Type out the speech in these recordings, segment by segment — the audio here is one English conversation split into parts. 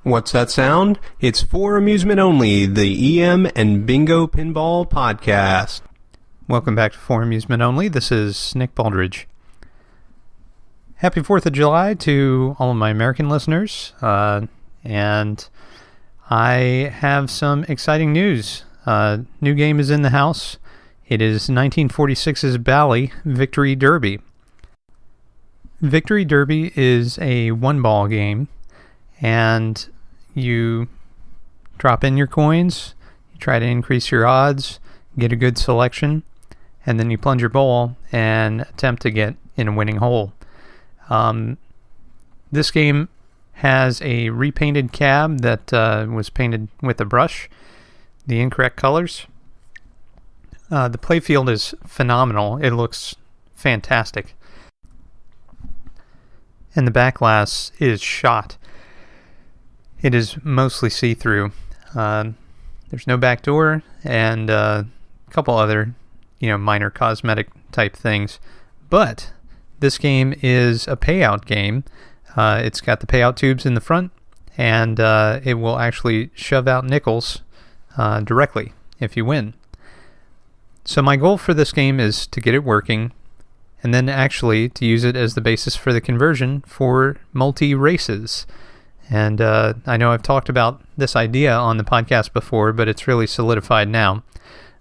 What's that sound? It's For Amusement Only, the EM and Bingo Pinball Podcast. Welcome back to For Amusement Only. This is Nick Baldridge. Happy 4th of July to all of my American listeners. And I have some exciting news. New game is in the house. It is 1946's Bally Victory Derby. Victory Derby is a one-ball game, and you drop in your coins, you try to increase your odds, get a good selection, and then you plunge your ball and attempt to get in a winning hole. This game has a repainted cab that was painted with a brush, the incorrect colors. The playfield is phenomenal. It looks fantastic. And the back glass is shot. It is mostly see-through. There's no back door and a couple other, minor cosmetic type things. But this game is a payout game. It's got the payout tubes in the front, and it will actually shove out nickels directly if you win. So my goal for this game is to get it working, and then actually to use it as the basis for the conversion for multi-races. And I know I've talked about this idea on the podcast before, but it's really solidified now.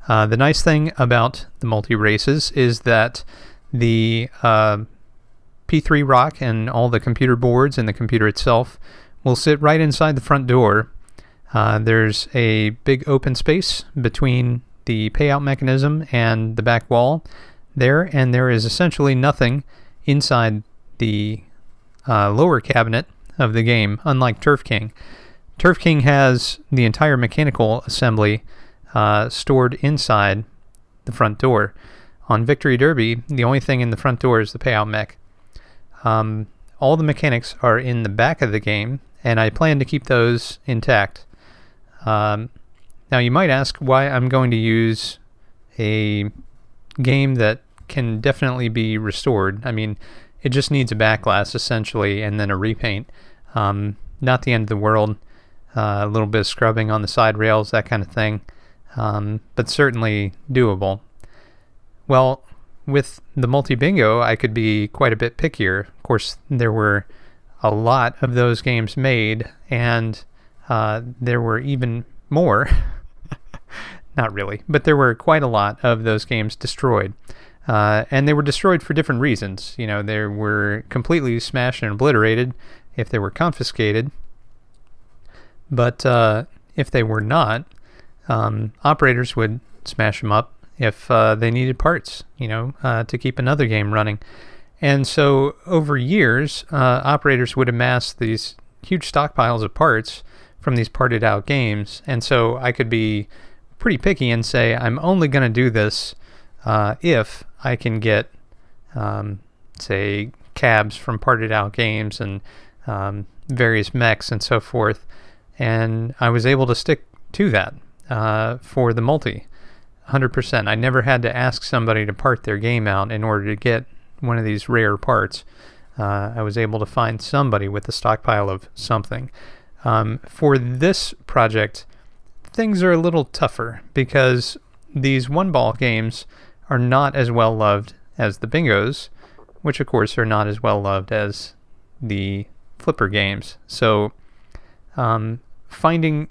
The nice thing about the multi-races is that the P3 Rock and all the computer boards and the computer itself will sit right inside the front door. There's a big open space between the payout mechanism and the back wall there, and there is essentially nothing inside the lower cabinet of the game, unlike Turf King. Turf King has the entire mechanical assembly stored inside the front door. On Victory Derby, the only thing in the front door is the payout mech. All the mechanics are in the back of the game, and I plan to keep those intact. Now you might ask why I'm going to use a game that can definitely be restored. I mean, it just needs a back glass essentially, and then a repaint. Not the end of the world. A little bit of scrubbing on the side rails, that kind of thing. But certainly doable. Well, with the multi-bingo, I could be quite a bit pickier. Of course, there were a lot of those games made, and there were even more. Not really, but there were quite a lot of those games destroyed. And they were destroyed for different reasons. They were completely smashed and obliterated if they were confiscated. But if they were not, operators would smash them up if they needed parts, to keep another game running. And so over years, operators would amass these huge stockpiles of parts from these parted out games. And so I could be pretty picky and say, I'm only going to do this if I can get, say, cabs from parted out games and various mechs and so forth. And I was able to stick to that for the multi, 100%. I never had to ask somebody to part their game out in order to get one of these rare parts. I was able to find somebody with a stockpile of something. For this project, things are a little tougher because these one-ball games are not as well loved as the bingos, which of course are not as well loved as the flipper games. So finding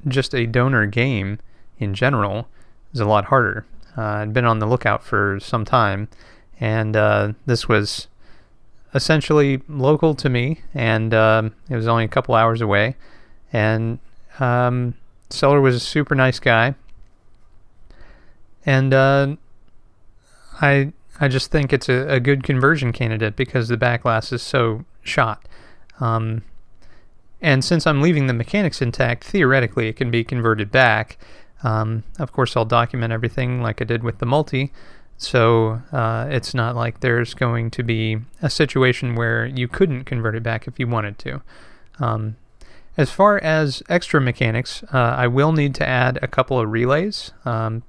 just a donor game in general is a lot harder. I'd been on the lookout for some time, and this was essentially local to me, and it was only a couple hours away, and seller was a super nice guy, and I just think it's a good conversion candidate because the back glass is so shot. And since I'm leaving the mechanics intact, theoretically it can be converted back. Of course, I'll document everything like I did with the multi, so it's not like there's going to be a situation where you couldn't convert it back if you wanted to. As far as extra mechanics, I will need to add a couple of relays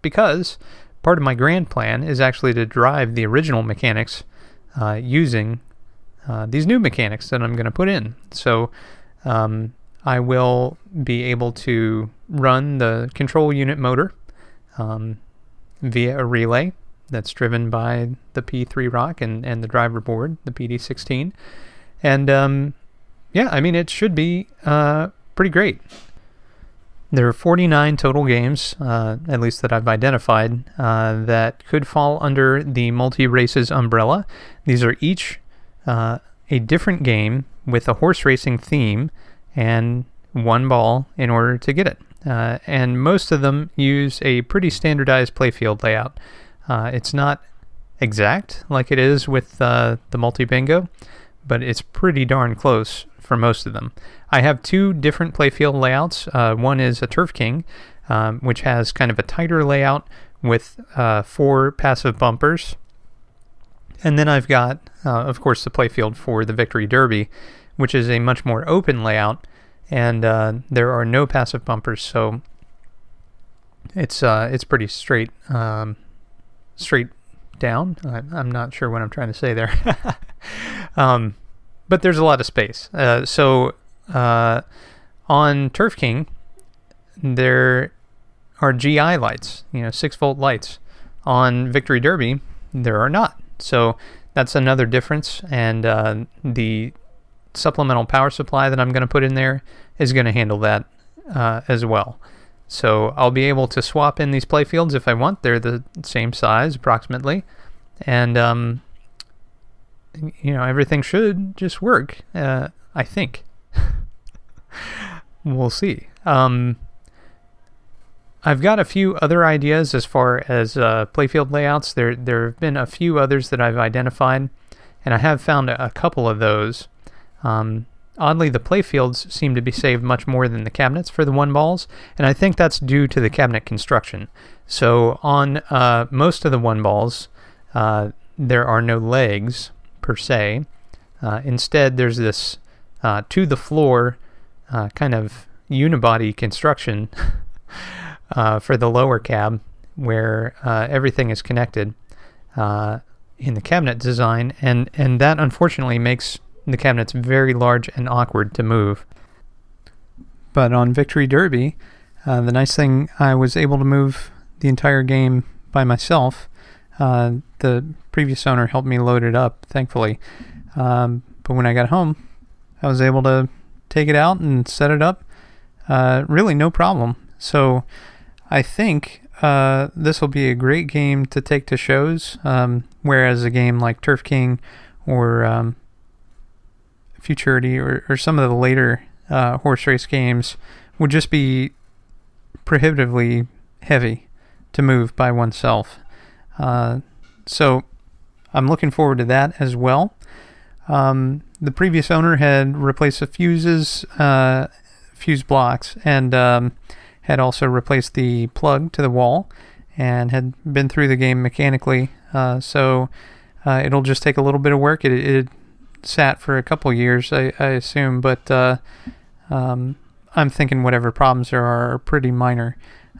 because part of my grand plan is actually to drive the original mechanics using these new mechanics that I'm going to put in. So I will be able to run the control unit motor via a relay that's driven by the P3 Rock and the driver board, the PD16. And yeah, I mean, it should be pretty great. There are 49 total games, at least that I've identified, that could fall under the multi-races umbrella. These are each a different game with a horse racing theme and one ball in order to get it. And most of them use a pretty standardized playfield layout. It's not exact like it is with the multi-bingo, but it's pretty darn close for most of them. I have two different playfield layouts. One is a Turf King, which has kind of a tighter layout with 4 passive bumpers. And then I've got, of course, the playfield for the Victory Derby, which is a much more open layout, and there are no passive bumpers, so it's pretty straight down. I'm not sure what I'm trying to say there. But there's a lot of space. So on Turf King, there are GI lights, 6-volt lights. On Victory Derby, there are not. So that's another difference. And the supplemental power supply that I'm going to put in there is going to handle that as well. So I'll be able to swap in these playfields if I want. They're the same size approximately. And everything should just work, I think. We'll see. I've got a few other ideas as far as playfield layouts. There have been a few others that I've identified, and I have found a couple of those. Oddly, the playfields seem to be saved much more than the cabinets for the one balls, and I think that's due to the cabinet construction. So on most of the one balls, there are no legs per se. Instead, there's this to the floor kind of unibody construction for the lower cab, where everything is connected in the cabinet design, and that unfortunately makes the cabinets very large and awkward to move. But on Victory Derby, the nice thing, I was able to move the entire game by myself. The previous owner helped me load it up, thankfully. But when I got home, I was able to take it out and set it up. Really no problem. So I think this will be a great game to take to shows, whereas a game like Turf King or Futurity or some of the later horse race games would just be prohibitively heavy to move by oneself. So I'm looking forward to that as well. The previous owner had replaced the fuse blocks, and had also replaced the plug to the wall, and had been through the game mechanically. So it'll just take a little bit of work. It sat for a couple years, I assume, but I'm thinking whatever problems there are pretty minor.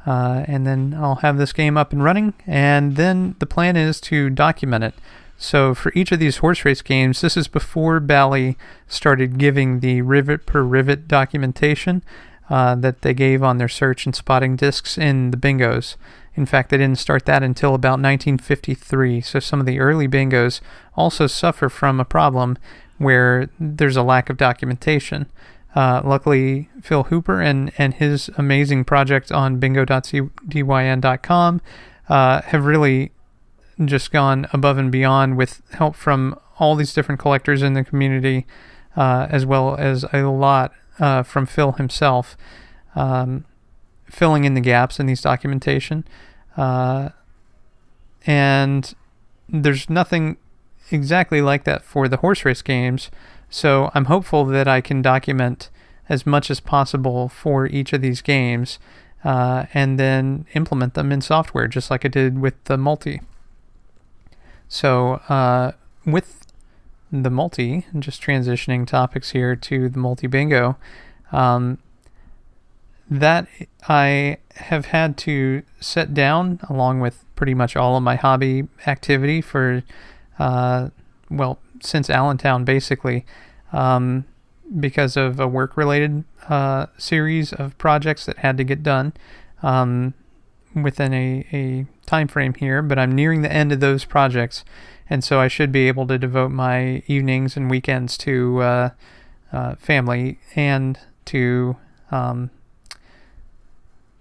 And then I'll have this game up and running, and then the plan is to document it. So for each of these horse race games, this is before Bally started giving the rivet per rivet documentation that they gave on their search and spotting discs in the bingos. In fact, they didn't start that until about 1953, so some of the early bingos also suffer from a problem where there's a lack of documentation. Luckily, Phil Hooper and his amazing project on bingo.cdyn.com have really just gone above and beyond with help from all these different collectors in the community, as well as a lot from Phil himself, filling in the gaps in these documentation. And there's nothing exactly like that for the horse race games, so I'm hopeful that I can document as much as possible for each of these games, and then implement them in software, just like I did with the multi. So with the multi, just transitioning topics here to the multi-bingo, that I have had to set down along with pretty much all of my hobby activity for, since Allentown, basically. because of a work-related series of projects that had to get done within a time frame here, but I'm nearing the end of those projects, and so I should be able to devote my evenings and weekends to family and to the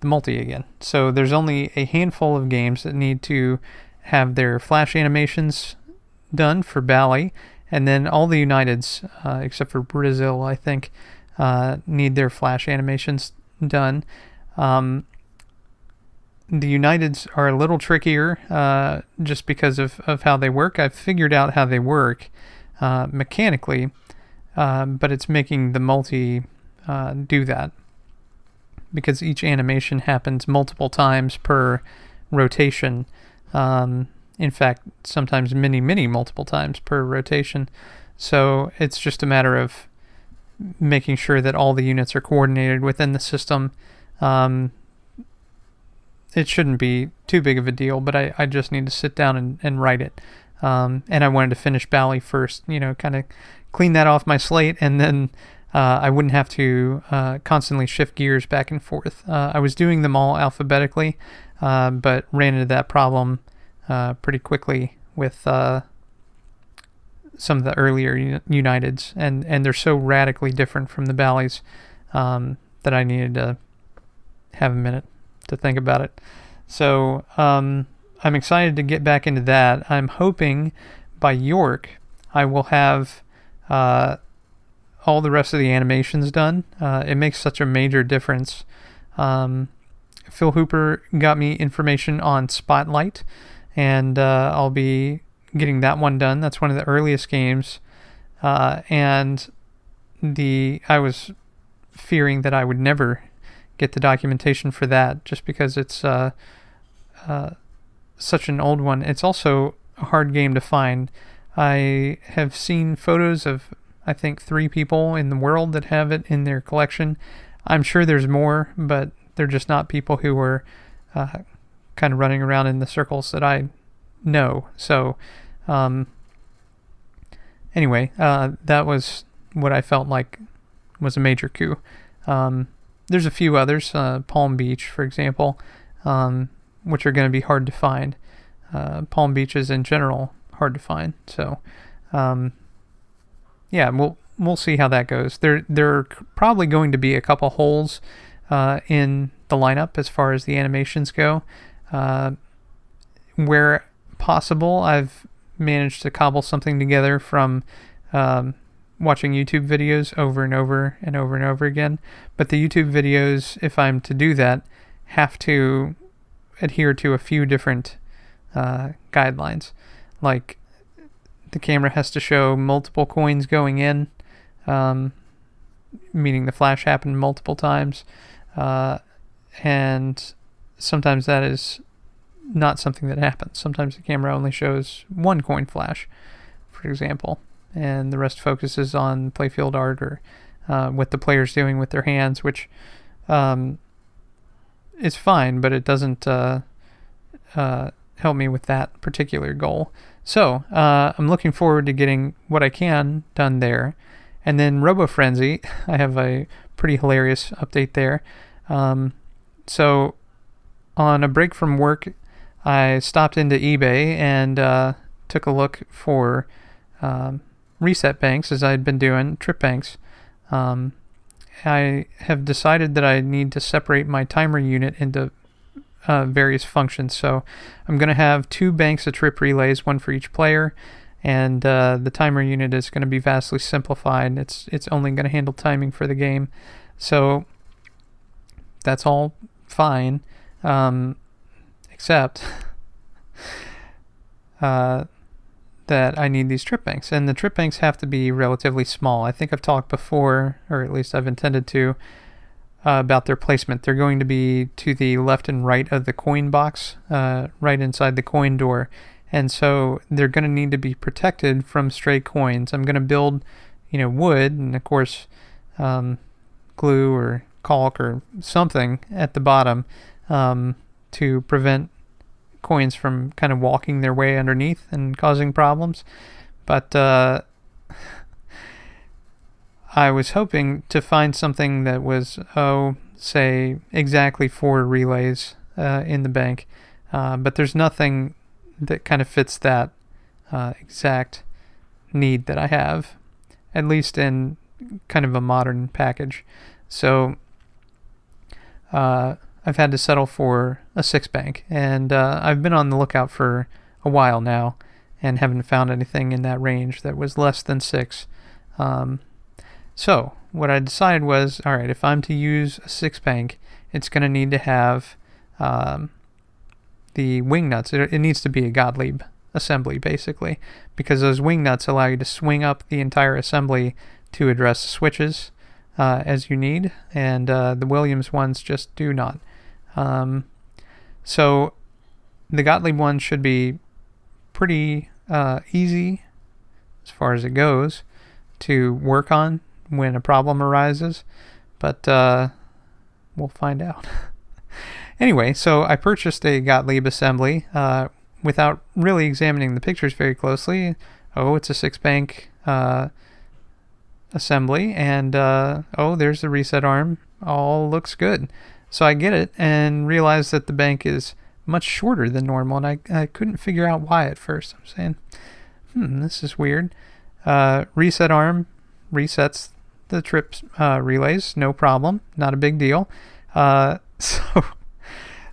multi again. So there's only a handful of games that need to have their flash animations done for Bally, and then all the Uniteds, except for Brazil, I think, need their flash animations done. The Uniteds are a little trickier just because of how they work. I've figured out how they work mechanically, but it's making the multi do that, because each animation happens multiple times per rotation. In fact, sometimes many multiple times per rotation. So it's just a matter of making sure that all the units are coordinated within the system. It shouldn't be too big of a deal, but I just need to sit down and write it. And I wanted to finish Bally first, kind of clean that off my slate, and then I wouldn't have to constantly shift gears back and forth. I was doing them all alphabetically, but ran into that problem pretty quickly with some of the earlier Uniteds, and they're so radically different from the Ballies that I needed to have a minute to think about it. So I'm excited to get back into that. I'm hoping by York I will have all the rest of the animations done. It makes such a major difference. Phil Hooper got me information on Spotlight, and I'll be getting that one done. That's one of the earliest games, and I was fearing that I would never get the documentation for that, just because it's such an old one. It's also a hard game to find. I have seen photos of, I think, 3 people in the world that have it in their collection. I'm sure there's more, but they're just not people who are kind of running around in the circles that I know. So anyway, that was what I felt like was a major coup. There's a few others, Palm Beach, for example, which are going to be hard to find. Palm Beach is in general hard to find. So yeah, we'll see how that goes. There are probably going to be a couple holes in the lineup as far as the animations go. Where possible, I've managed to cobble something together from watching YouTube videos over and over and over and over again. But the YouTube videos, if I'm to do that, have to adhere to a few different guidelines. Like, the camera has to show multiple coins going in, meaning the flash happened multiple times, and sometimes that is not something that happens. Sometimes the camera only shows one coin flash, for example, and the rest focuses on playfield art or what the player's doing with their hands, which is fine, but it doesn't help me with that particular goal. So I'm looking forward to getting what I can done there. And then Robo-Frenzy, I have a pretty hilarious update there. So on a break from work, I stopped into eBay and took a look for reset banks, as I'd been doing, trip banks. I have decided that I need to separate my timer unit into various functions. So I'm going to have 2 banks of trip relays, one for each player, and the timer unit is going to be vastly simplified. It's only going to handle timing for the game. So that's all fine, except that I need these trip banks, and the trip banks have to be relatively small. I think I've talked before, or at least I've intended to, about their placement. They're going to be to the left and right of the coin box, right inside the coin door, and so they're going to need to be protected from stray coins. I'm going to build, wood, and of course, glue or caulk or something at the bottom to prevent coins from kind of walking their way underneath and causing problems. But I was hoping to find something that was, say, exactly 4 relays in the bank. But there's nothing that kind of fits that exact need that I have, at least in kind of a modern package. So I've had to settle for a 6-bank, and I've been on the lookout for a while now and haven't found anything in that range that was less than 6. So what I decided was, all right, if I'm to use a 6-bank, it's going to need to have the wing nuts. It needs to be a Gottlieb assembly, basically, because those wing nuts allow you to swing up the entire assembly to address the switches as you need, and the Williams ones just do not. So the Gottlieb one should be pretty easy as far as it goes to work on when a problem arises, but we'll find out. Anyway, so I purchased a Gottlieb assembly without really examining the pictures very closely. Oh, it's a 6-bank assembly, and there's the reset arm. All looks good. So I get it and realize that the bank is much shorter than normal, and I couldn't figure out why at first. I'm saying, this is weird. Reset arm resets the trip relays, no problem, not a big deal. So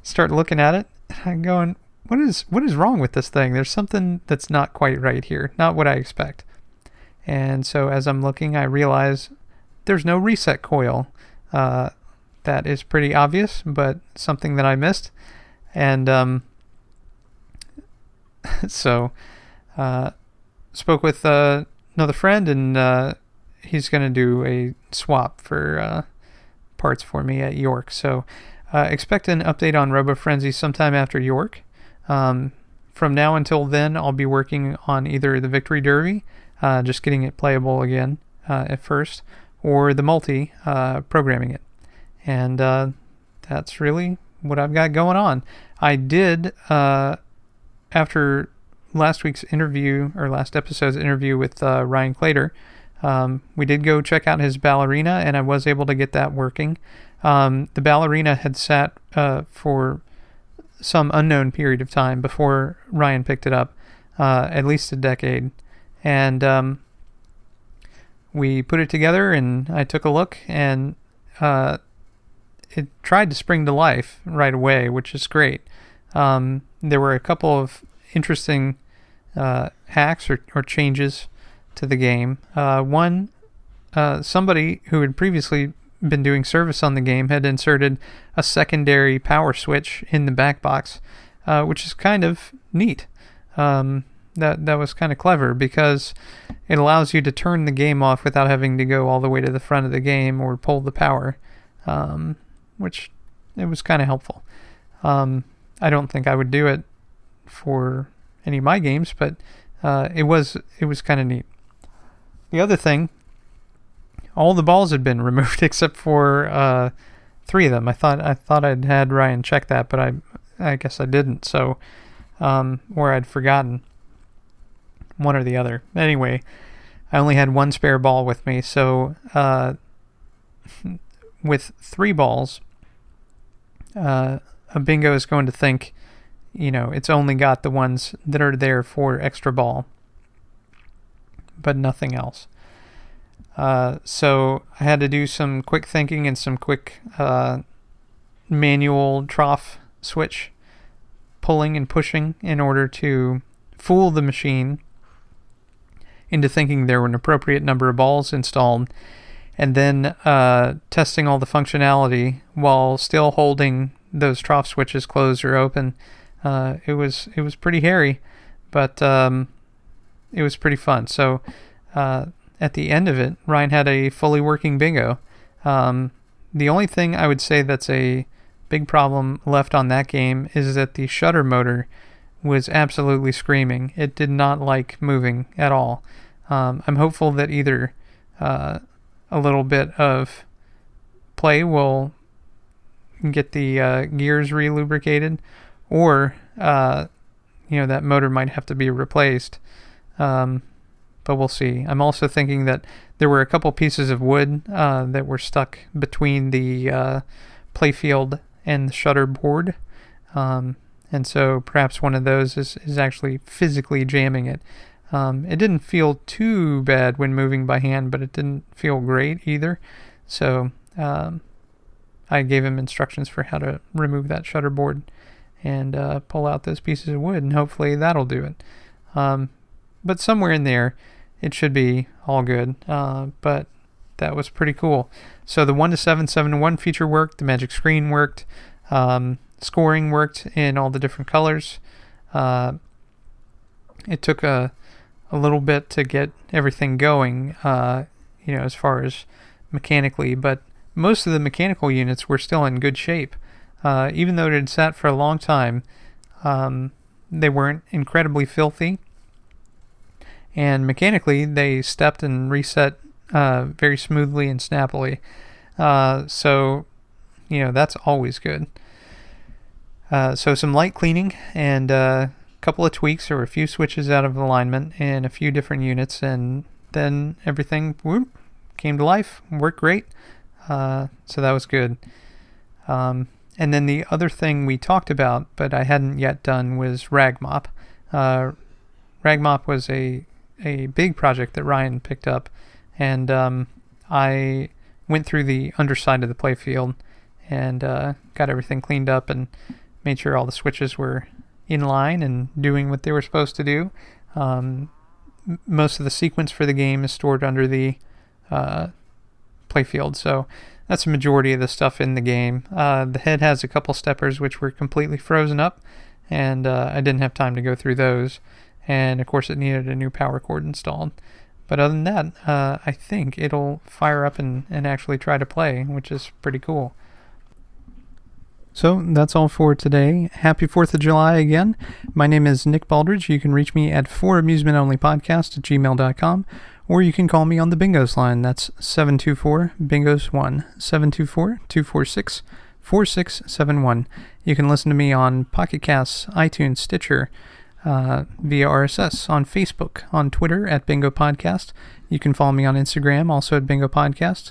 start looking at it, and I'm going, what is wrong with this thing? There's something that's not quite right here, not what I expect. And so as I'm looking, I realize there's no reset coil. That is pretty obvious, but something that I missed. And so spoke with another friend, and he's going to do a swap for parts for me at York. So expect an update on Robo-Frenzy sometime after York. From now until then, I'll be working on either the Victory Derby, just getting it playable again at first, or the multi, programming it. And that's really what I've got going on. I did, after last episode's interview with Ryan Clater, we did go check out his Ballerina, and I was able to get that working. The Ballerina had sat for some unknown period of time before Ryan picked it up, at least a decade. And we put it together, and I took a look, and it tried to spring to life right away, which is great. There were a couple of interesting hacks or changes to the game. One, somebody who had previously been doing service on the game had inserted a secondary power switch in the back box, which is kind of neat. That was kind of clever, because it allows you to turn the game off without having to go all the way to the front of the game or pull the power, which it was kind of helpful. I don't think I would do it for any of my games, but it was kind of neat. The other thing, all the balls had been removed except for 3 of them. I thought I'd had Ryan check that, but I guess I didn't. So, or I'd forgotten. One or the other. Anyway, I only had 1 spare ball with me, so with 3 balls, a bingo is going to think, it's only got the ones that are there for extra ball, but nothing else. So I had to do some quick thinking and some quick manual trough switch pulling and pushing in order to fool the machine into thinking there were an appropriate number of balls installed, and then testing all the functionality while still holding those trough switches closed or open. It was pretty hairy, but it was pretty fun. So at the end of it, Ryan had a fully working bingo. The only thing I would say that's a big problem left on that game is that the shutter motor was absolutely screaming. It did not like moving at all. I'm hopeful that either a little bit of play will get the gears re-lubricated, or that motor might have to be replaced. but we'll see. I'm also thinking that there were a couple pieces of wood that were stuck between the playfield and the shutter board. And so perhaps one of those is actually physically jamming it. It didn't feel too bad when moving by hand, but it didn't feel great either. So I gave him instructions for how to remove that shutter board and pull out those pieces of wood, and hopefully that'll do it. But somewhere in there, it should be all good. But that was pretty cool. So the 1 to 7, 7 to 1 feature worked. The magic screen worked. Scoring worked in all the different colors. It took a little bit to get everything going, as far as mechanically, but most of the mechanical units were still in good shape. Even though it had sat for a long time, they weren't incredibly filthy. And mechanically, they stepped and reset very smoothly and snappily. So that's always good. So some light cleaning and a couple of tweaks or a few switches out of alignment in a few different units, and then everything came to life, worked great. So that was good. And then the other thing we talked about, but I hadn't yet done, was Rag Mop. Rag Mop was a big project that Ryan picked up, and I went through the underside of the playfield and got everything cleaned up and made sure all the switches were in line and doing what they were supposed to do. Most of the sequence for the game is stored under the playfield, so that's the majority of the stuff in the game. The head has a couple steppers which were completely frozen up, and I didn't have time to go through those. And of course it needed a new power cord installed. But other than that, I think it'll fire up and actually try to play, which is pretty cool. So that's all for today. Happy 4th of July again. My name is Nick Baldridge. You can reach me at foramusementonlypodcast@gmail.com, or you can call me on the Bingos line. That's 724-BINGOS1, 724-246-4671. You can listen to me on Pocket Casts, iTunes, Stitcher, via RSS, on Facebook, on Twitter at Bingo Podcast. You can follow me on Instagram, also at Bingo Podcast,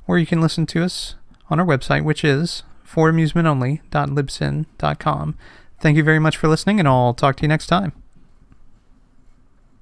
or you can listen to us on our website, which is foramusementonly.libsyn.com. Thank you very much for listening, and I'll talk to you next time.